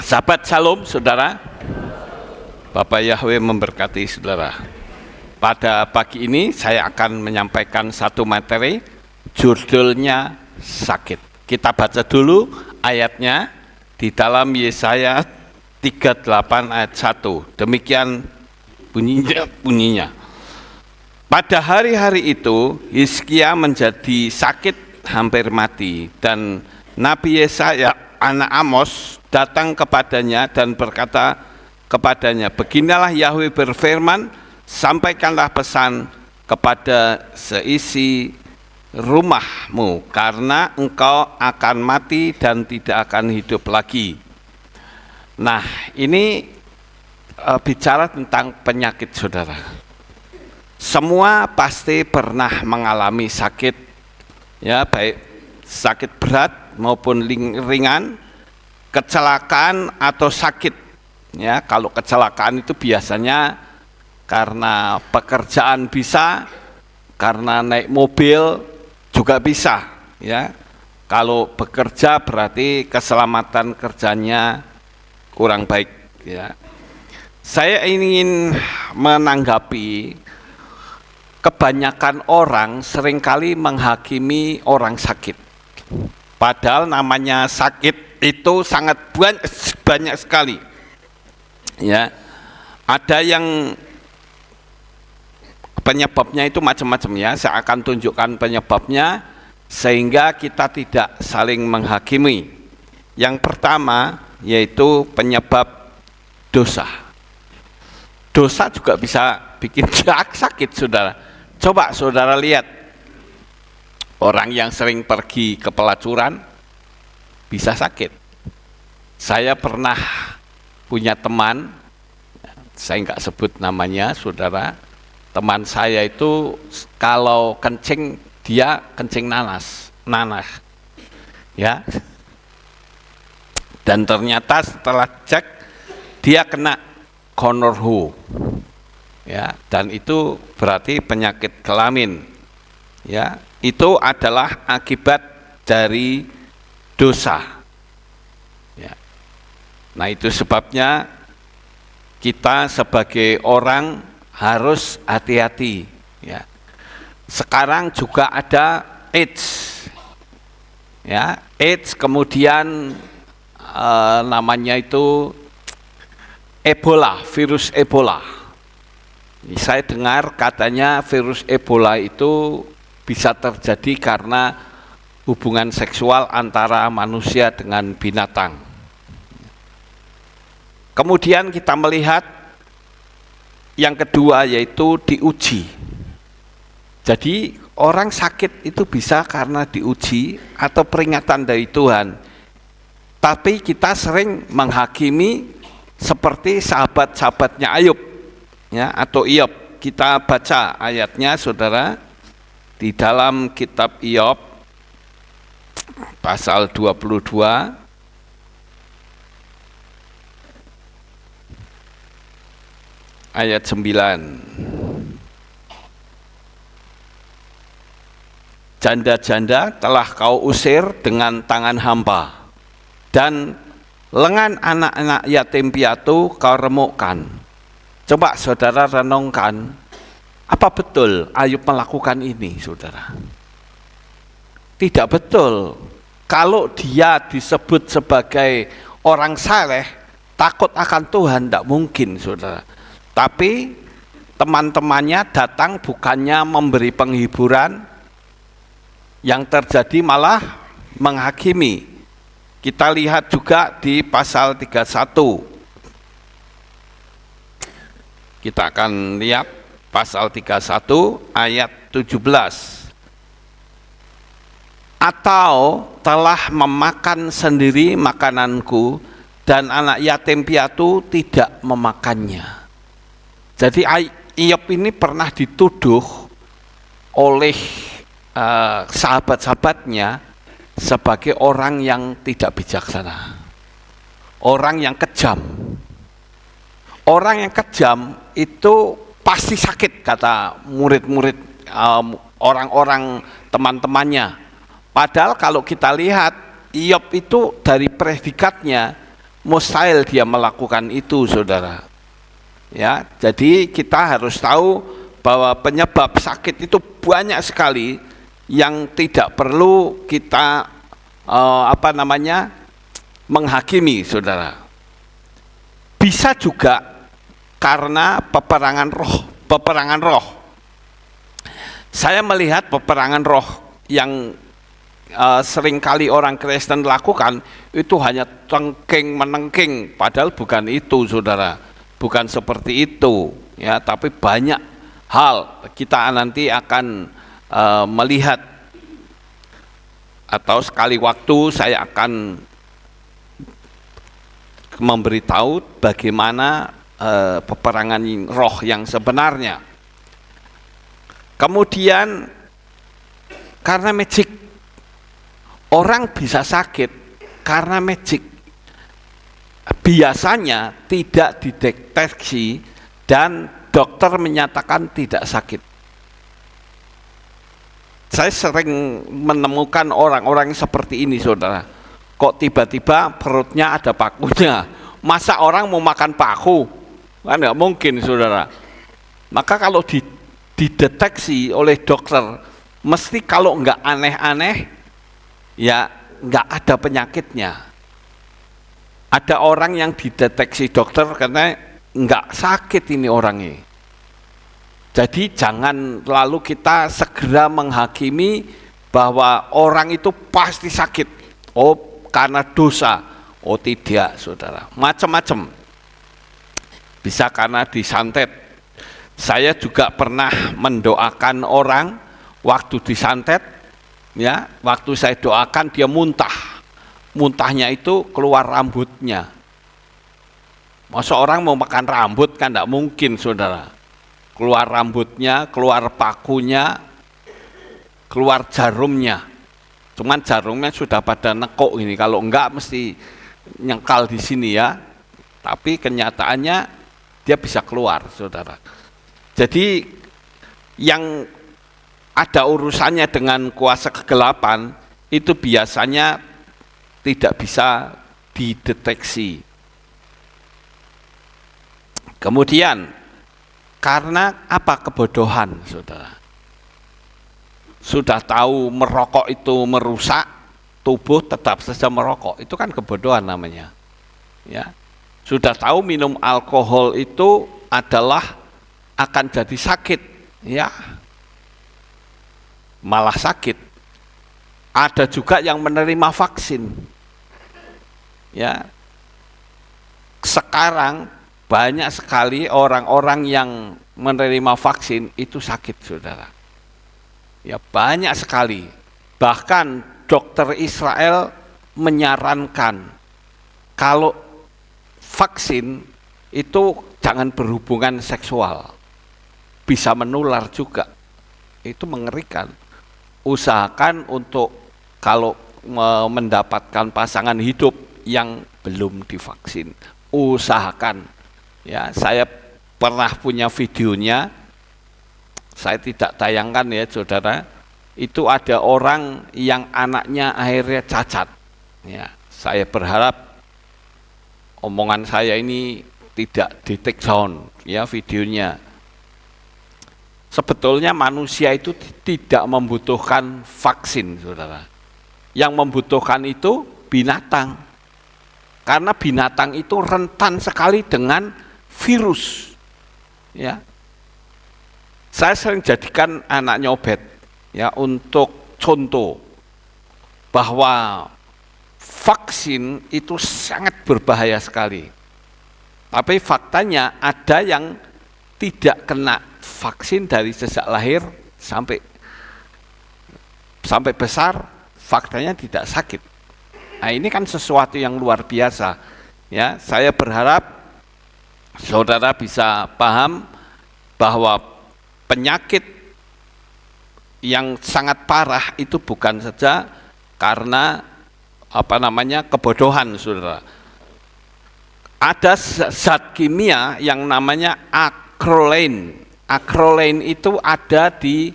Sahabat Shalom, saudara. Bapak Yahweh memberkati saudara. Pada pagi ini saya akan menyampaikan satu materi, judulnya sakit. Kita baca dulu ayatnya di dalam Yesaya 38 ayat 1. Demikian bunyinya. Pada hari-hari itu Hizkia menjadi sakit hampir mati, dan Nabi Yesaya anak Amos datang kepadanya dan berkata kepadanya, beginilah Yahweh berfirman, sampaikanlah pesan kepada seisi rumahmu, karena engkau akan mati dan tidak akan hidup lagi. Nah, ini bicara tentang penyakit saudara. Semua pasti pernah mengalami sakit, ya, baik sakit berat maupun ringan, kecelakaan atau sakit. Ya, kalau kecelakaan itu biasanya karena pekerjaan bisa, karena naik mobil juga bisa. Ya, kalau bekerja berarti keselamatan kerjanya kurang baik. Ya, saya ingin menanggapi. Kebanyakan orang seringkali menghakimi orang sakit. Padahal namanya sakit itu sangat banyak sekali. Ya, ada yang penyebabnya itu macam-macam ya. Saya akan tunjukkan penyebabnya sehingga kita tidak saling menghakimi. Yang pertama yaitu penyebab dosa. Dosa juga bisa bikin sakit saudara. Coba saudara lihat, orang yang sering pergi ke pelacuran bisa sakit. Saya pernah punya teman, saya nggak sebut namanya saudara, teman saya itu kalau kencing dia kencing nanas, ya. Dan ternyata setelah cek dia kena gonorrhea. Ya, dan itu berarti penyakit kelamin. Ya, itu adalah akibat dari dosa. Ya. Nah, itu sebabnya kita sebagai orang harus hati-hati. Ya. Sekarang juga ada AIDS. Ya, AIDS kemudian namanya itu Ebola, virus Ebola. Saya dengar katanya virus Ebola itu bisa terjadi karena hubungan seksual antara manusia dengan binatang. Kemudian kita melihat yang kedua yaitu diuji. Jadi orang sakit itu bisa karena diuji atau peringatan dari Tuhan. Tapi kita sering menghakimi seperti sahabat-sahabatnya Ayub. Ya, atau Iyob. Kita baca ayatnya saudara di dalam kitab Iyob pasal 22 ayat 9. Janda-janda telah kau usir dengan tangan hampa, dan lengan anak-anak yatim piatu kau remukkan. Coba saudara renungkan, apa betul Ayub melakukan ini saudara? Tidak betul. Kalau dia disebut sebagai orang saleh, takut akan Tuhan, tidak mungkin saudara. Tapi teman-temannya datang bukannya memberi penghiburan, yang terjadi malah menghakimi. Kita lihat juga di pasal 31. Kita akan lihat pasal 31 ayat 17. Atau telah memakan sendiri makananku, dan anak yatim piatu tidak memakannya. Jadi Iyob ini pernah dituduh oleh sahabat-sahabatnya sebagai orang yang tidak bijaksana, orang yang kejam. Orang yang kejam itu pasti sakit, kata murid-murid, orang-orang teman-temannya. Padahal kalau kita lihat Iyob itu dari predikatnya, mustahil dia melakukan itu, saudara. Ya, jadi kita harus tahu bahwa penyebab sakit itu banyak sekali yang tidak perlu kita menghakimi, saudara. Bisa juga karena peperangan roh. Saya melihat peperangan roh yang seringkali orang Kristen lakukan itu hanya tengking menengking, padahal bukan itu, saudara, bukan seperti itu, ya. Tapi banyak hal kita nanti akan melihat, atau sekali waktu saya akan memberitahu bagaimana peperangan roh yang sebenarnya. Kemudian karena magic, orang bisa sakit karena magic. Biasanya tidak dideteksi dan dokter menyatakan tidak sakit. Saya sering menemukan orang-orang seperti ini, saudara. Kok tiba-tiba perutnya ada pakunya? Masa orang mau makan paku? Kan nggak mungkin, saudara. Maka kalau dideteksi oleh dokter, mesti kalau nggak aneh-aneh, ya nggak ada penyakitnya. Ada orang yang dideteksi dokter karena nggak sakit ini orangnya. Jadi jangan lalu kita segera menghakimi bahwa orang itu pasti sakit. Oh, karena dosa. Oh tidak, saudara. Macam-macam. Bisa karena disantet. Saya juga pernah mendoakan orang waktu disantet, ya. Waktu saya doakan dia muntah. Muntahnya itu keluar rambutnya. Masa orang mau makan rambut kan tidak mungkin, saudara. Keluar rambutnya, keluar pakunya, keluar jarumnya. Cuman jarumnya sudah pada nekuk ini, kalau enggak mesti nyengkal di sini, ya. Tapi kenyataannya dia bisa keluar, saudara. Jadi yang ada urusannya dengan kuasa kegelapan itu biasanya tidak bisa dideteksi. Kemudian karena apa? Kebodohan, saudara. Sudah tahu merokok itu merusak tubuh, tetap saja merokok. Itu kan kebodohan namanya. Ya. Sudah tahu minum alkohol itu adalah akan jadi sakit, ya. Malah sakit. Ada juga yang menerima vaksin. Ya. Sekarang banyak sekali orang-orang yang menerima vaksin itu sakit, saudara. Ya, banyak sekali. Bahkan dokter Israel menyarankan kalau vaksin itu jangan berhubungan seksual. Bisa menular juga. Itu mengerikan. Usahakan untuk kalau mendapatkan pasangan hidup yang belum divaksin. Usahakan. Ya, saya pernah punya videonya, saya tidak tayangkan, ya, saudara. Itu ada orang yang anaknya akhirnya cacat. Ya, saya berharap omongan saya ini tidak di-take down, ya, videonya. Sebetulnya manusia itu tidak membutuhkan vaksin, saudara. Yang membutuhkan itu binatang. Karena binatang itu rentan sekali dengan virus, ya. Saya sering jadikan anak nyobet, ya, untuk contoh bahwa vaksin itu sangat berbahaya sekali. Tapi faktanya ada yang tidak kena vaksin dari sejak lahir sampai besar, faktanya tidak sakit. Nah, ini kan sesuatu yang luar biasa, ya. Saya berharap saudara bisa paham bahwa penyakit yang sangat parah itu bukan saja karena kebodohan, saudara. Ada zat kimia yang namanya acrolein. Acrolein itu ada di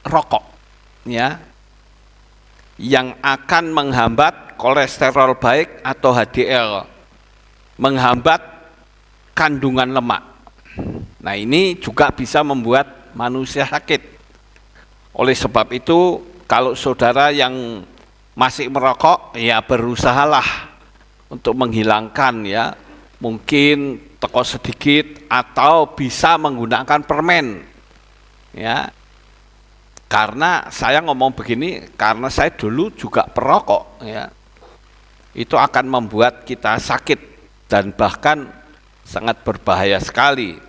rokok, ya, yang akan menghambat kolesterol baik atau HDL, menghambat kandungan lemak. Nah, ini juga bisa membuat manusia sakit. Oleh sebab itu, kalau saudara yang masih merokok, ya berusahalah untuk menghilangkan, ya, mungkin teko sedikit atau bisa menggunakan permen, ya. Karena saya ngomong begini karena saya dulu juga perokok, ya. Itu akan membuat kita sakit dan bahkan sangat berbahaya sekali.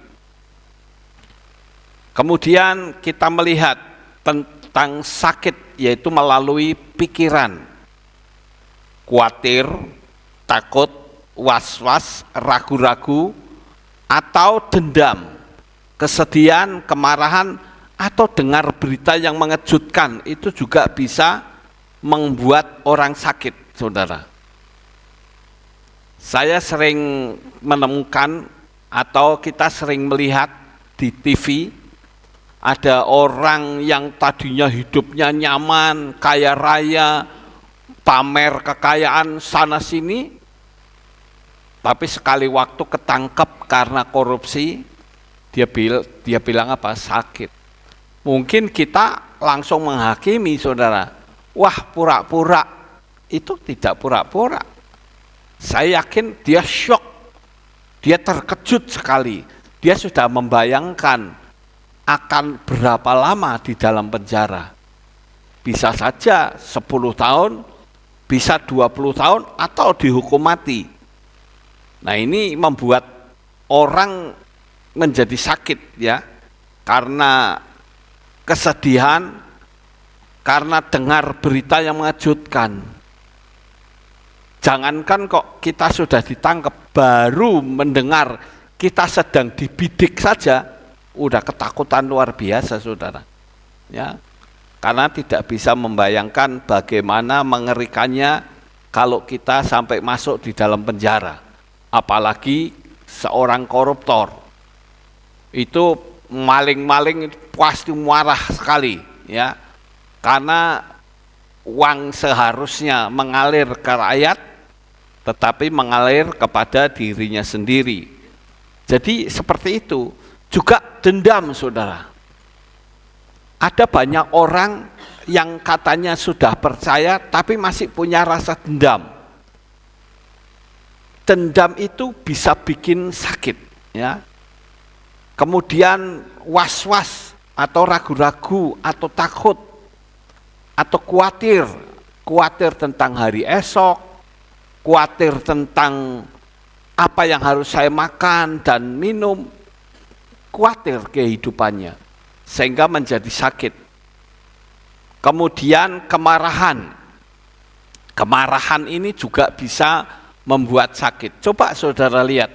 Kemudian kita melihat tentang sakit, yaitu melalui pikiran, khawatir, takut, was-was, ragu-ragu, atau dendam, kesedihan, kemarahan, atau dengar berita yang mengejutkan. Itu juga bisa membuat orang sakit, saudara. Saya sering menemukan atau kita sering melihat di TV, ada orang yang tadinya hidupnya nyaman, kaya raya, pamer kekayaan sana sini, tapi sekali waktu ketangkep karena korupsi, dia bilang apa? Sakit. Mungkin kita langsung menghakimi, saudara. Wah, pura-pura. Itu tidak pura-pura. Saya yakin dia syok, dia terkejut sekali. Dia sudah membayangkan akan berapa lama di dalam penjara. Bisa saja 10 tahun, bisa 20 tahun, atau dihukum mati. Nah, ini membuat orang menjadi sakit, ya, karena kesedihan, karena dengar berita yang mengejutkan. Jangankan kok kita sudah ditangkap, baru mendengar kita sedang dibidik saja, udah ketakutan luar biasa, saudara. Ya, karena tidak bisa membayangkan bagaimana mengerikannya kalau kita sampai masuk di dalam penjara. Apalagi seorang koruptor. Itu maling-maling pasti marah sekali, ya, karena uang seharusnya mengalir ke rakyat, tetapi mengalir kepada dirinya sendiri. Jadi seperti itu. Juga dendam, saudara. Ada banyak orang yang katanya sudah percaya, tapi masih punya rasa dendam. Dendam itu bisa bikin sakit, ya. Kemudian was-was atau ragu-ragu atau takut atau khawatir tentang hari esok, khawatir tentang apa yang harus saya makan dan minum, khawatir kehidupannya sehingga menjadi sakit. Kemudian kemarahan ini juga bisa membuat sakit. Coba saudara lihat,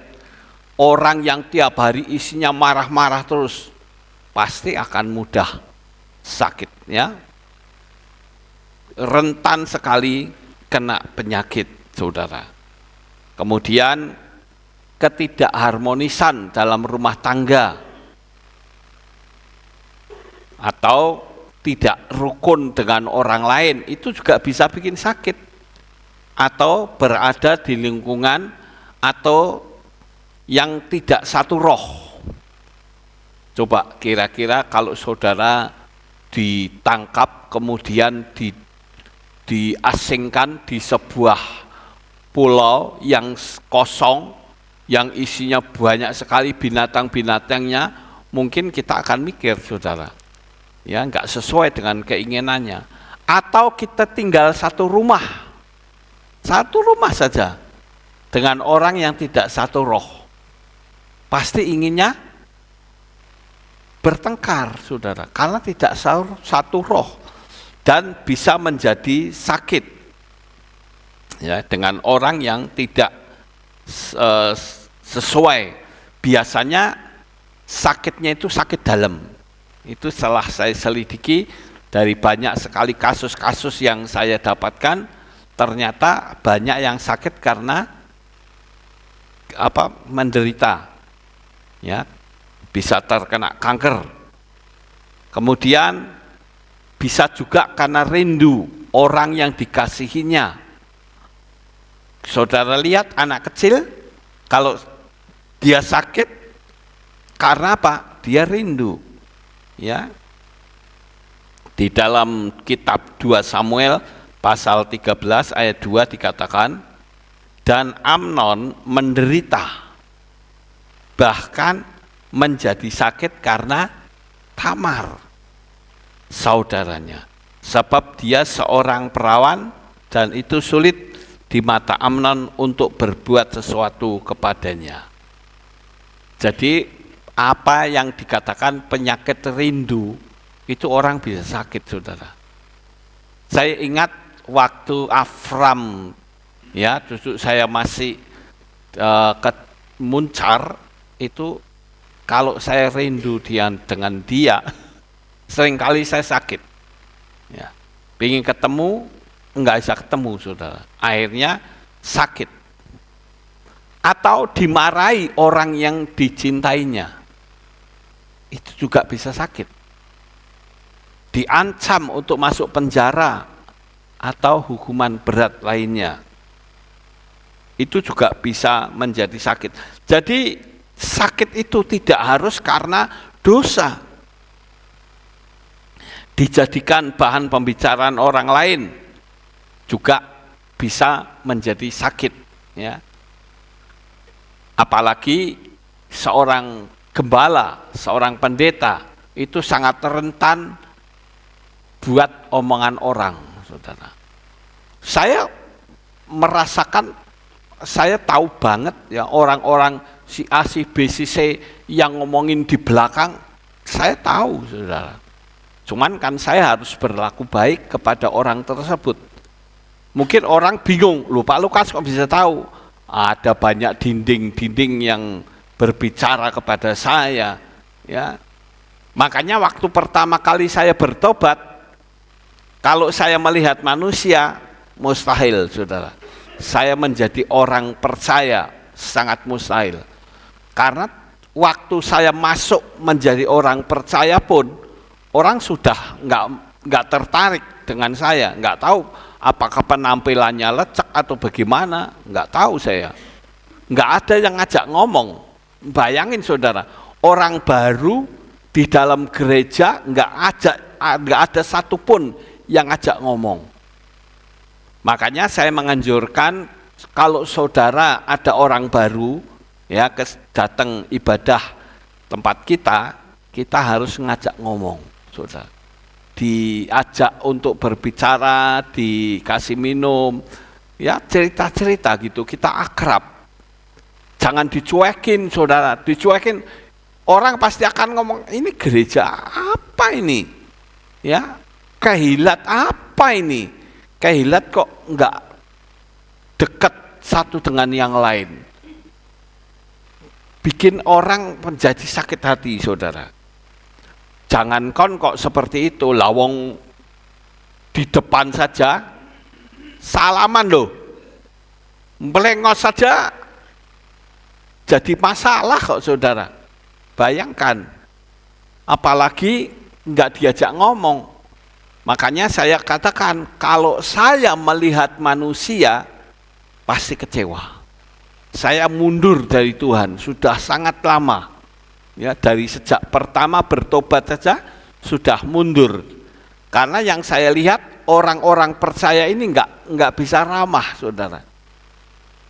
orang yang tiap hari isinya marah-marah terus, pasti akan mudah sakit, ya. Rentan sekali kena penyakit, saudara. Kemudian ketidakharmonisan dalam rumah tangga, atau tidak rukun dengan orang lain, itu juga bisa bikin sakit. Atau berada di lingkungan atau yang tidak satu roh. Coba kira-kira kalau saudara ditangkap kemudian diasingkan di sebuah pulau yang kosong, yang isinya banyak sekali binatang-binatangnya, mungkin kita akan mikir, saudara, ya, nggak sesuai dengan keinginannya. Atau kita tinggal satu rumah saja dengan orang yang tidak satu roh, pasti inginnya bertengkar, saudara, karena tidak satu roh dan bisa menjadi sakit, ya, dengan orang yang tidak sesuai. Biasanya sakitnya itu sakit dalam. Itu setelah saya selidiki dari banyak sekali kasus-kasus yang saya dapatkan, ternyata banyak yang sakit karena menderita, ya, bisa terkena kanker. Kemudian bisa juga karena rindu orang yang dikasihinya, Saudara lihat anak kecil, kalau dia sakit, karena apa? Dia rindu. Ya. Di dalam kitab 2 Samuel pasal 13 ayat 2 dikatakan, dan Amnon menderita, bahkan menjadi sakit karena Tamar, saudaranya. Sebab dia seorang perawan dan itu sulit di mata Amnon untuk berbuat sesuatu kepadanya. Jadi apa yang dikatakan penyakit rindu, itu orang bisa sakit, saudara. Saya ingat waktu Afram, ya, justru saya masih ke Muncar, itu kalau saya rindu dengan dia, seringkali saya sakit. Ya, ingin ketemu, enggak bisa ketemu, saudara. Akhirnya sakit. Atau dimarahi orang yang dicintainya, itu juga bisa sakit. Diancam untuk masuk penjara atau hukuman berat lainnya, itu juga bisa menjadi sakit. Jadi sakit itu tidak harus karena dosa. Dijadikan bahan pembicaraan orang lain juga bisa menjadi sakit, ya. Apalagi seorang gembala, seorang pendeta itu sangat rentan buat omongan orang, saudara. Saya merasakan, saya tahu banget ya orang-orang si A, si B, si C yang ngomongin di belakang, saya tahu, saudara. Cuman kan saya harus berlaku baik kepada orang tersebut. Mungkin orang bingung, loh Pak Lukas kok bisa tahu? Ada banyak dinding-dinding yang berbicara kepada saya, ya. Makanya waktu pertama kali saya bertobat, kalau saya melihat manusia, mustahil, saudara. Saya menjadi orang percaya, sangat mustahil. Karena waktu saya masuk menjadi orang percaya pun, orang sudah nggak tertarik dengan saya, nggak tahu apakah penampilannya lecek atau bagaimana, nggak tahu saya. Nggak ada yang ngajak ngomong. Bayangin, saudara, orang baru di dalam gereja nggak ada satupun yang ngajak ngomong. Makanya saya menganjurkan kalau saudara ada orang baru, ya, datang ibadah tempat kita harus ngajak ngomong, saudara. Diajak untuk berbicara, dikasih minum, ya, cerita-cerita gitu, kita akrab. Jangan dicuekin, saudara. Dicuekin, orang pasti akan ngomong, ini gereja apa ini? Ya, kehilat apa ini? Kehilat kok enggak dekat satu dengan yang lain. Bikin orang menjadi sakit hati, saudara. Jangankan kok seperti itu, lawong di depan saja, salaman loh, melengos saja, jadi masalah kok, saudara. Bayangkan, apalagi nggak diajak ngomong. Makanya saya katakan, kalau saya melihat manusia, pasti kecewa. Saya mundur dari Tuhan, sudah sangat lama. Ya, dari sejak pertama bertobat saja sudah mundur. Karena yang saya lihat orang-orang percaya ini enggak bisa ramah, saudara.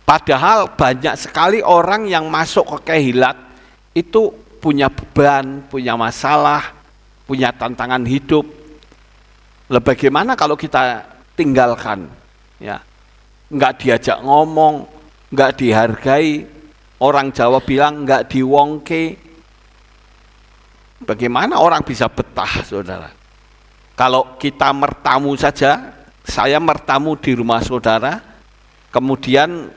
Padahal banyak sekali orang yang masuk ke kehilat itu punya beban, punya masalah, punya tantangan hidup. Bagaimana kalau kita tinggalkan? Ya, enggak diajak ngomong, enggak dihargai. Orang Jawa bilang enggak diwongke. Bagaimana orang bisa betah, saudara? Kalau kita mertamu saja, saya mertamu di rumah saudara, kemudian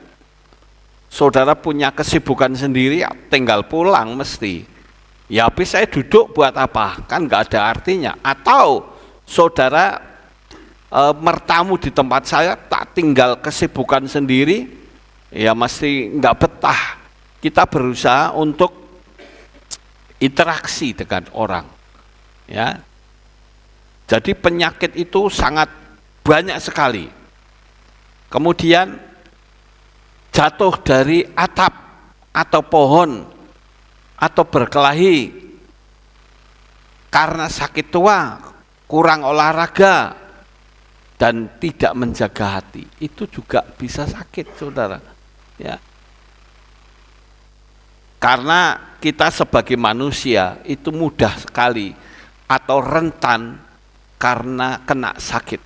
saudara punya kesibukan sendiri, ya tinggal pulang mesti. Ya habis saya duduk buat apa? Kan nggak ada artinya. Atau saudara mertamu di tempat saya, tak tinggal kesibukan sendiri, ya mesti nggak betah. Kita berusaha untuk interaksi dengan orang, ya. Jadi penyakit itu sangat banyak sekali. Kemudian jatuh dari atap atau pohon atau berkelahi karena sakit tua, kurang olahraga, dan tidak menjaga hati, itu juga bisa sakit, saudara. Ya. Karena kita sebagai manusia itu mudah sekali atau rentan karena kena sakit.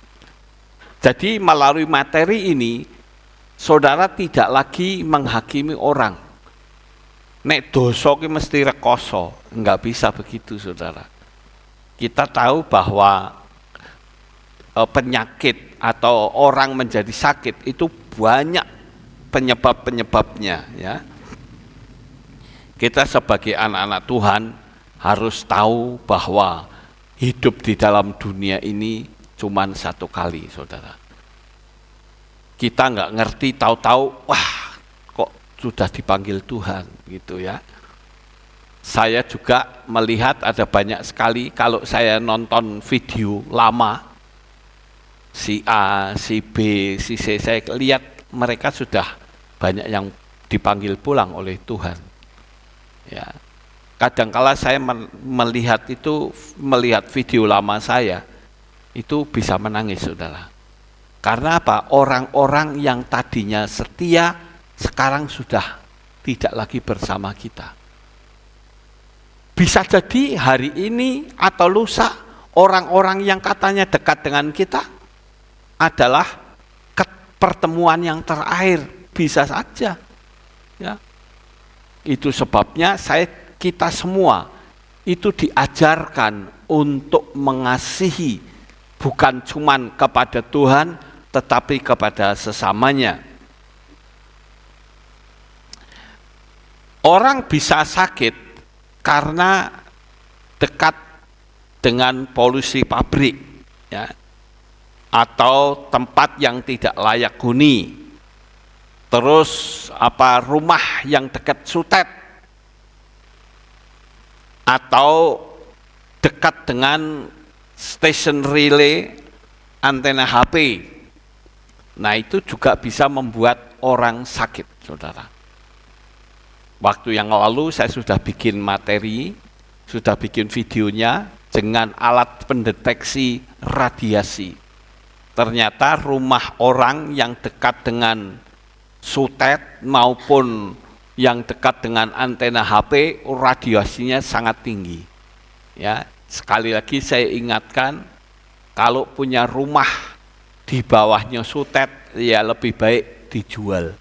Jadi melalui materi ini, saudara tidak lagi menghakimi orang. Nek dosa ki mesti rekoso, enggak bisa begitu, saudara. Kita tahu bahwa penyakit atau orang menjadi sakit itu banyak penyebab-penyebabnya, ya. Kita sebagai anak-anak Tuhan harus tahu bahwa hidup di dalam dunia ini cuma satu kali, saudara. Kita nggak ngerti, tahu-tahu, wah kok sudah dipanggil Tuhan, gitu ya. Saya juga melihat ada banyak sekali, kalau saya nonton video lama, si A, si B, si C, saya lihat mereka sudah banyak yang dipanggil pulang oleh Tuhan. Ya, kadangkala saya melihat video lama saya itu bisa menangis, saudara. Karena apa? Orang-orang yang tadinya setia sekarang sudah tidak lagi bersama kita. Bisa jadi hari ini atau lusa orang-orang yang katanya dekat dengan kita adalah pertemuan yang terakhir, bisa saja. Ya. Itu sebabnya kita semua itu diajarkan untuk mengasihi bukan cuman kepada Tuhan tetapi kepada sesamanya. Orang bisa sakit karena dekat dengan polusi pabrik, ya, atau tempat yang tidak layak huni. Terus rumah yang dekat sutet, atau dekat dengan stasiun relay antena HP. Nah, itu juga bisa membuat orang sakit, saudara. Waktu yang lalu saya sudah bikin materi, sudah bikin videonya dengan alat pendeteksi radiasi. Ternyata rumah orang yang dekat dengan sutet maupun yang dekat dengan antena HP, radiasinya sangat tinggi. Ya, sekali lagi saya ingatkan, kalau punya rumah di bawahnya sutet, ya lebih baik dijual,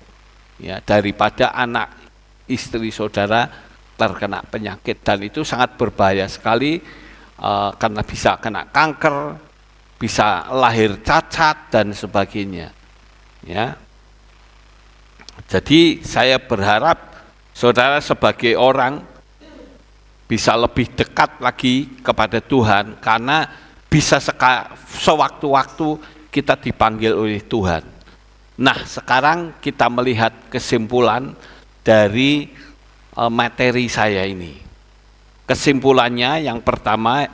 ya, daripada anak istri saudara terkena penyakit, dan itu sangat berbahaya sekali, karena bisa kena kanker, bisa lahir cacat dan sebagainya. Ya. Jadi saya berharap saudara sebagai orang bisa lebih dekat lagi kepada Tuhan, karena bisa sewaktu-waktu kita dipanggil oleh Tuhan. Nah, sekarang kita melihat kesimpulan dari materi saya ini. Kesimpulannya yang pertama,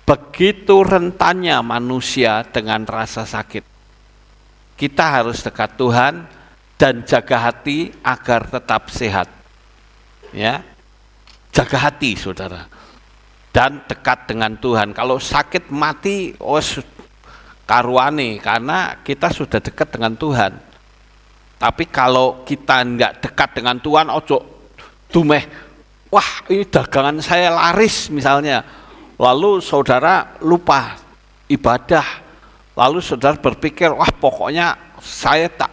begitu rentannya manusia dengan rasa sakit. Kita harus dekat Tuhan dan jaga hati agar tetap sehat. Ya, jaga hati, saudara, dan dekat dengan Tuhan. Kalau sakit mati, karuane, karena kita sudah dekat dengan Tuhan. Tapi kalau kita enggak dekat dengan Tuhan, ojo dumeh, wah ini dagangan saya laris misalnya, lalu saudara lupa ibadah, lalu saudara berpikir, wah pokoknya saya tak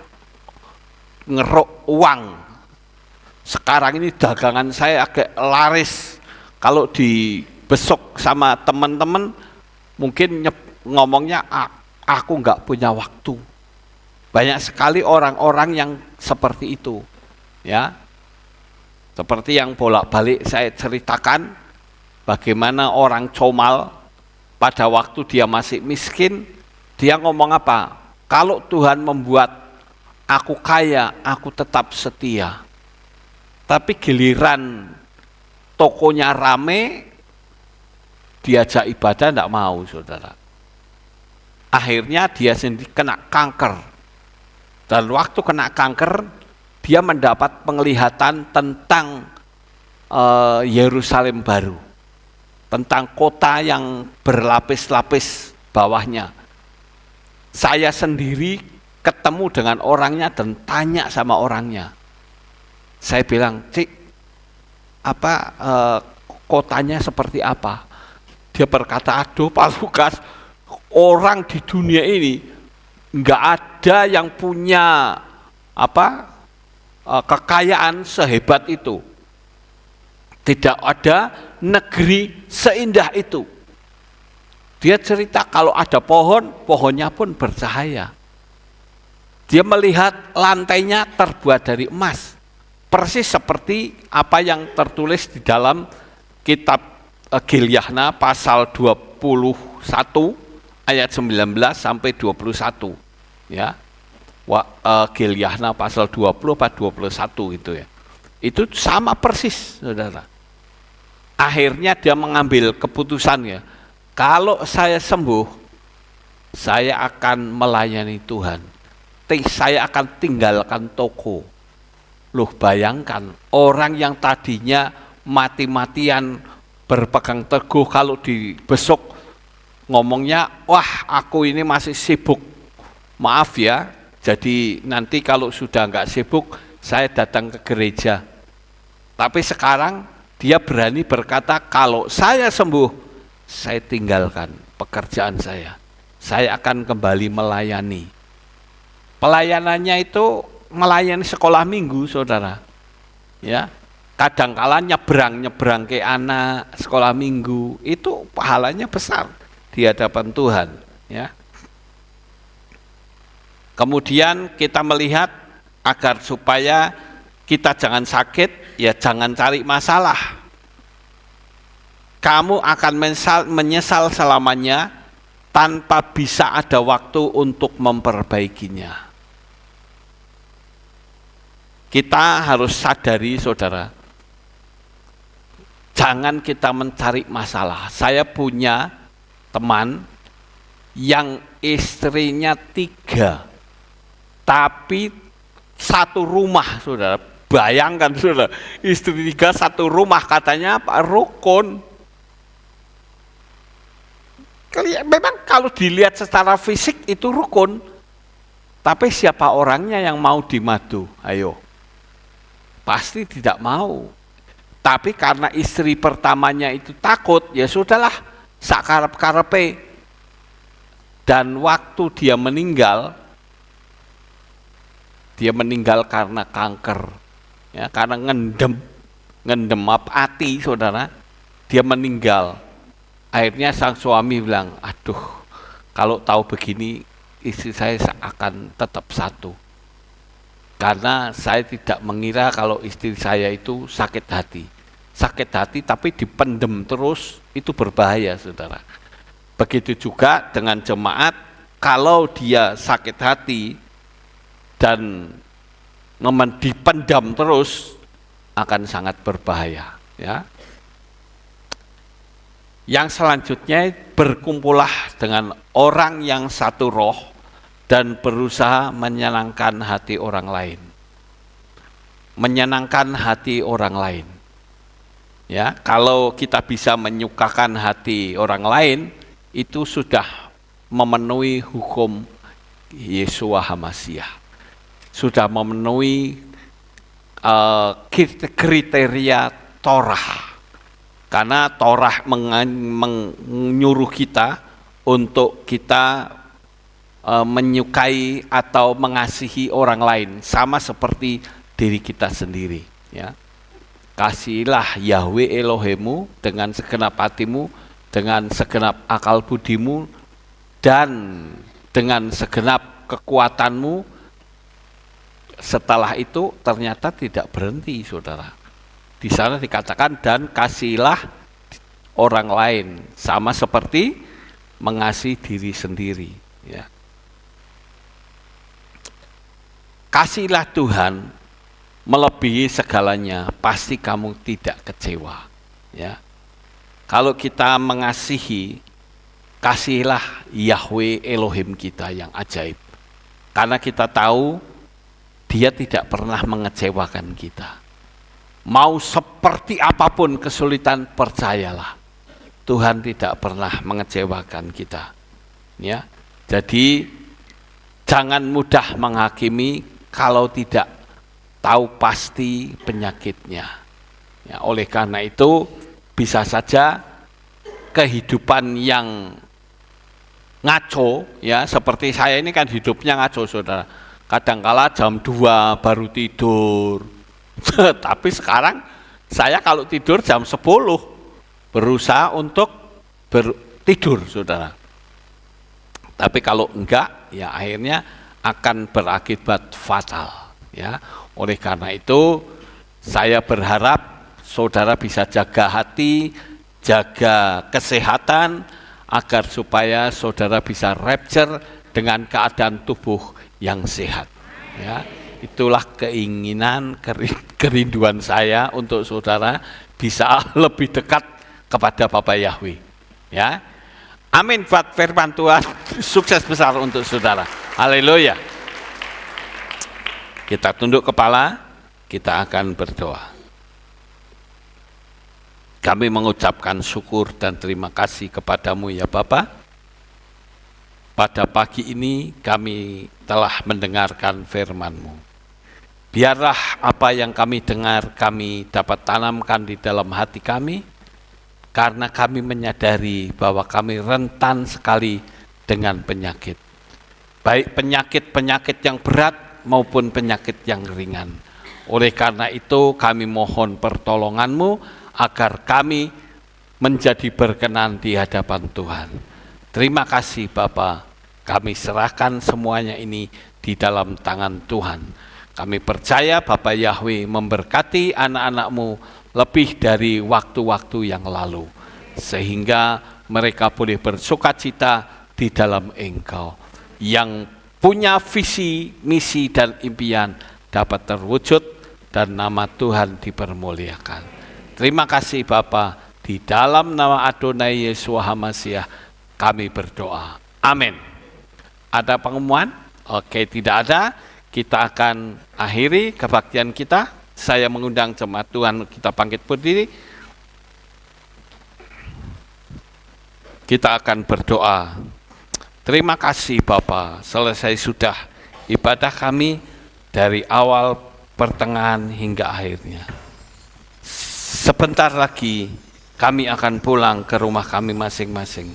ngeruk uang, sekarang ini dagangan saya agak laris. Kalau dibesok sama teman-teman mungkin ngomongnya, aku nggak punya waktu. Banyak sekali orang-orang yang seperti itu, ya. Seperti yang bolak-balik saya ceritakan, bagaimana orang comal pada waktu dia masih miskin, dia ngomong apa? Kalau Tuhan membuat aku kaya, aku tetap setia. Tapi giliran tokonya rame, diajak ibadah enggak mau, saudara. Akhirnya dia sendiri kena kanker. Dan waktu kena kanker, dia mendapat penglihatan tentang Yerusalem baru, tentang kota yang berlapis-lapis bawahnya. Saya sendiri ketemu dengan orangnya dan tanya sama orangnya. Saya bilang, Cik, kotanya seperti apa? Dia berkata, aduh Pak Lukas, orang di dunia ini nggak ada yang punya kekayaan sehebat itu. Tidak ada negeri seindah itu. Dia cerita kalau ada pohon, pohonnya pun bercahaya. Dia melihat lantainya terbuat dari emas. Persis seperti apa yang tertulis di dalam kitab Gilyahna pasal 21 ayat 19 sampai 21. Ya. Gilyahna pasal 20 atau 21 itu ya. Itu sama persis, Saudara. Akhirnya dia mengambil keputusan ya. Kalau saya sembuh, saya akan melayani Tuhan. Saya akan tinggalkan toko. Loh, bayangkan orang yang tadinya mati-matian berpegang teguh, kalau besok ngomongnya, wah aku ini masih sibuk, maaf ya, jadi nanti kalau sudah enggak sibuk saya datang ke gereja. Tapi sekarang dia berani berkata, kalau saya sembuh, saya tinggalkan pekerjaan saya akan kembali melayani. Pelayanannya itu melayani sekolah minggu, Saudara. Ya, kadangkala nyebrang ke anak sekolah minggu, itu pahalanya besar di hadapan Tuhan. Ya. Kemudian kita melihat agar supaya kita jangan sakit, ya jangan cari masalah. Kamu akan menyesal selamanya tanpa bisa ada waktu untuk memperbaikinya. Kita harus sadari, Saudara, jangan kita mencari masalah. Saya punya teman yang istrinya 3, tapi satu rumah, Saudara. Bayangkan, Saudara, istri 3 satu rumah, katanya apa? Rukun. Memang kalau dilihat secara fisik itu rukun, tapi siapa orangnya yang mau dimadu? Ayo. Pasti tidak mau. Tapi karena istri pertamanya itu takut, ya sudahlah, sakarep-karepe. Dan waktu dia meninggal karena kanker, ya, karena ngendem hati, Saudara, dia meninggal. Akhirnya sang suami bilang, aduh, kalau tahu begini istri saya akan tetap satu. Karena saya tidak mengira kalau istri saya itu sakit hati. Sakit hati tapi dipendem terus, itu berbahaya, Saudara. Begitu juga dengan jemaat, kalau dia sakit hati dan dipendam terus, akan sangat berbahaya. Ya. Yang selanjutnya, berkumpullah dengan orang yang satu roh dan berusaha menyenangkan hati orang lain. Menyenangkan hati orang lain. Ya, kalau kita bisa menyukakan hati orang lain, itu sudah memenuhi hukum Yeshua HaMashiach. Sudah memenuhi kriteria Torah. Karena Torah menyuruh kita untuk kita menyukai atau mengasihi orang lain sama seperti diri kita sendiri. Ya. Kasihilah Yahweh Elohemu dengan segenap hatimu, dengan segenap akal budimu, dan dengan segenap kekuatanmu. Setelah itu ternyata tidak berhenti, Saudara. Di sana dikatakan, dan kasihilah orang lain sama seperti mengasihi diri sendiri. Ya. Kasihilah Tuhan melebihi segalanya, pasti kamu tidak kecewa. Ya. Kalau kita mengasihi, kasihilah Yahweh Elohim kita yang ajaib. Karena kita tahu Dia tidak pernah mengecewakan kita. Mau seperti apapun kesulitan, percayalah, Tuhan tidak pernah mengecewakan kita. Ya, jadi jangan mudah menghakimi kalau tidak tahu pasti penyakitnya. Ya, oleh karena itu bisa saja kehidupan yang ngaco, ya seperti saya ini kan hidupnya ngaco, saudara. Kadangkala jam 2 baru tidur. Tapi sekarang saya kalau tidur jam 10 berusaha untuk tidur, saudara. Tapi kalau enggak, ya akhirnya akan berakibat fatal. Ya, oleh karena itu saya berharap saudara bisa jaga hati, jaga kesehatan, agar supaya saudara bisa rapture dengan keadaan tubuh yang sehat. Ya, itulah keinginan, kerinduan saya untuk saudara bisa lebih dekat kepada Bapa Yahweh. Ya, amin buat firman Tuhan. Sukses besar untuk saudara. Haleluya. Kita tunduk kepala, kita akan berdoa. Kami mengucapkan syukur dan terima kasih kepadamu ya Bapa. Pada pagi ini kami telah mendengarkan firman-Mu. Biarlah apa yang kami dengar kami dapat tanamkan di dalam hati kami, karena kami menyadari bahwa kami rentan sekali dengan penyakit. Baik penyakit-penyakit yang berat maupun penyakit yang ringan. Oleh karena itu kami mohon pertolongan-Mu, agar kami menjadi berkenan di hadapan Tuhan. Terima kasih Bapa, kami serahkan semuanya ini di dalam tangan Tuhan. Kami percaya Bapa Yahweh memberkati anak-anak-Mu lebih dari waktu-waktu yang lalu, sehingga mereka boleh bersukacita di dalam Engkau. Yang punya visi, misi, dan impian dapat terwujud dan nama Tuhan dipermuliakan. Terima kasih Bapa, di dalam nama Adonai Yesus HaMasiah kami berdoa. Amin. Ada pengumuman? Oke, tidak ada. Kita akan akhiri kebaktian kita. Saya mengundang jemaat Tuhan, kita bangkit berdiri. Kita akan berdoa. Terima kasih Bapa, selesai sudah ibadah kami dari awal, pertengahan hingga akhirnya. Sebentar lagi kami akan pulang ke rumah kami masing-masing.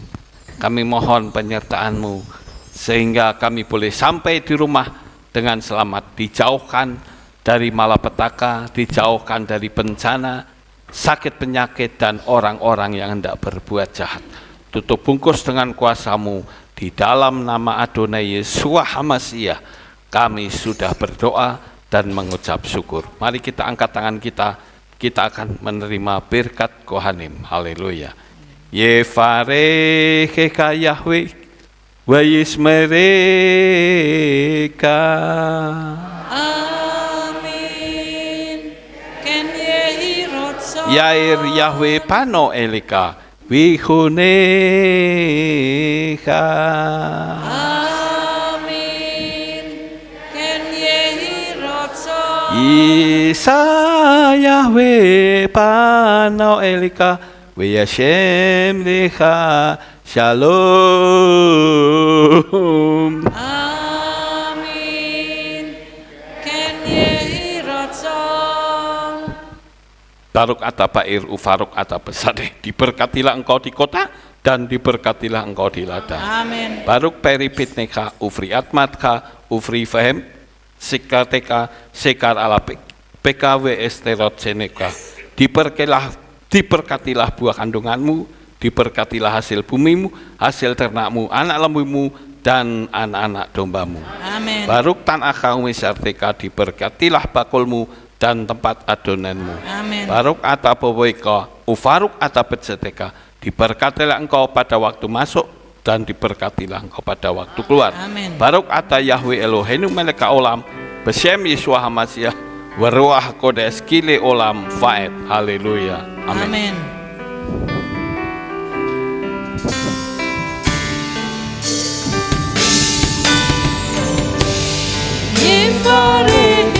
Kami mohon penyertaan-Mu sehingga kami boleh sampai di rumah dengan selamat, dijauhkan dari malapetaka, dijauhkan dari bencana, sakit penyakit, dan orang-orang yang hendak berbuat jahat. Tutup bungkus dengan kuasa-Mu, di dalam nama Adonai Yesus HaMasiah kami sudah berdoa dan mengucap syukur. Mari kita angkat tangan kita akan menerima berkat Kohanim. Haleluya. Yevarecheka Yahweh wa yismereka. Amin. Ken yehi rotso. Yair Yahweh pano elika wihuneha. Isa Yahweh Panau Elika Weyashem Lecha Shalom. Amin. Ken yehi ratzon. Baruk ata Bair Ufaruk ata Besadeh. Diberkatilah engkau di kota dan diberkatilah engkau di ladang. Amin. Baruk peripitneka ufri atmatka ufri fahem Sikar teka, sekar ala PKW esterot seneka. Diberkatilah buah kandunganmu, diberkatilah hasil bumimu, hasil ternakmu, anak lembumu, dan anak-anak dombamu. Amin. Baruk tanah kaum sarteka, diberkatilah bakulmu dan tempat adonanmu. Amin. Baruk atapoboika, ufaruk atapetseteka, diberkatilah engkau pada waktu masuk, dan diberkatilah engkau pada waktu keluar. Amin. Baruk ata Yahweh Eloheinu meleka olam, besem Yeshua HaMasiah, waruah kodes kile olam faed. Haleluya. Amin. Amin.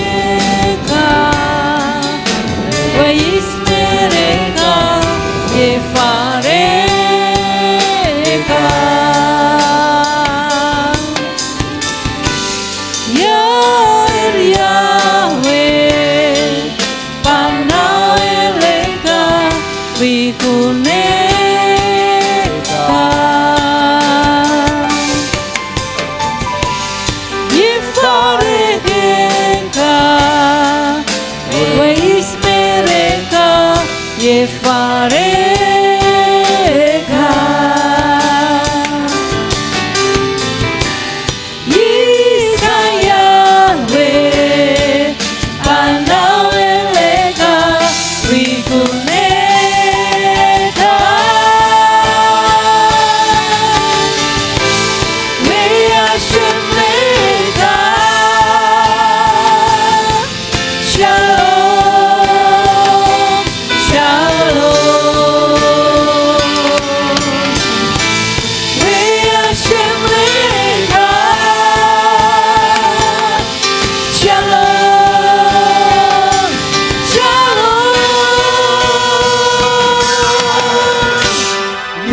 wikuneka Yefareka Weis mereka Yefareka Yisayawe Panaweleka Wikuneka Weashemeka Shalom Shalom Weashemeka Shalom Shalom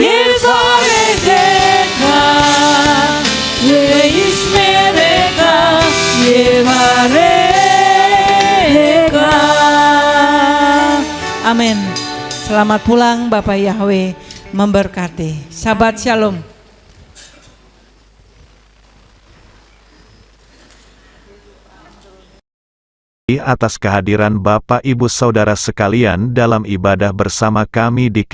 Yevaredeka Yeismereka Yevareka. Amin. Selamat pulang, Bapak Yahweh memberkati. Sahabat Shalom. Atas kehadiran Bapak Ibu Saudara sekalian dalam ibadah bersama kami di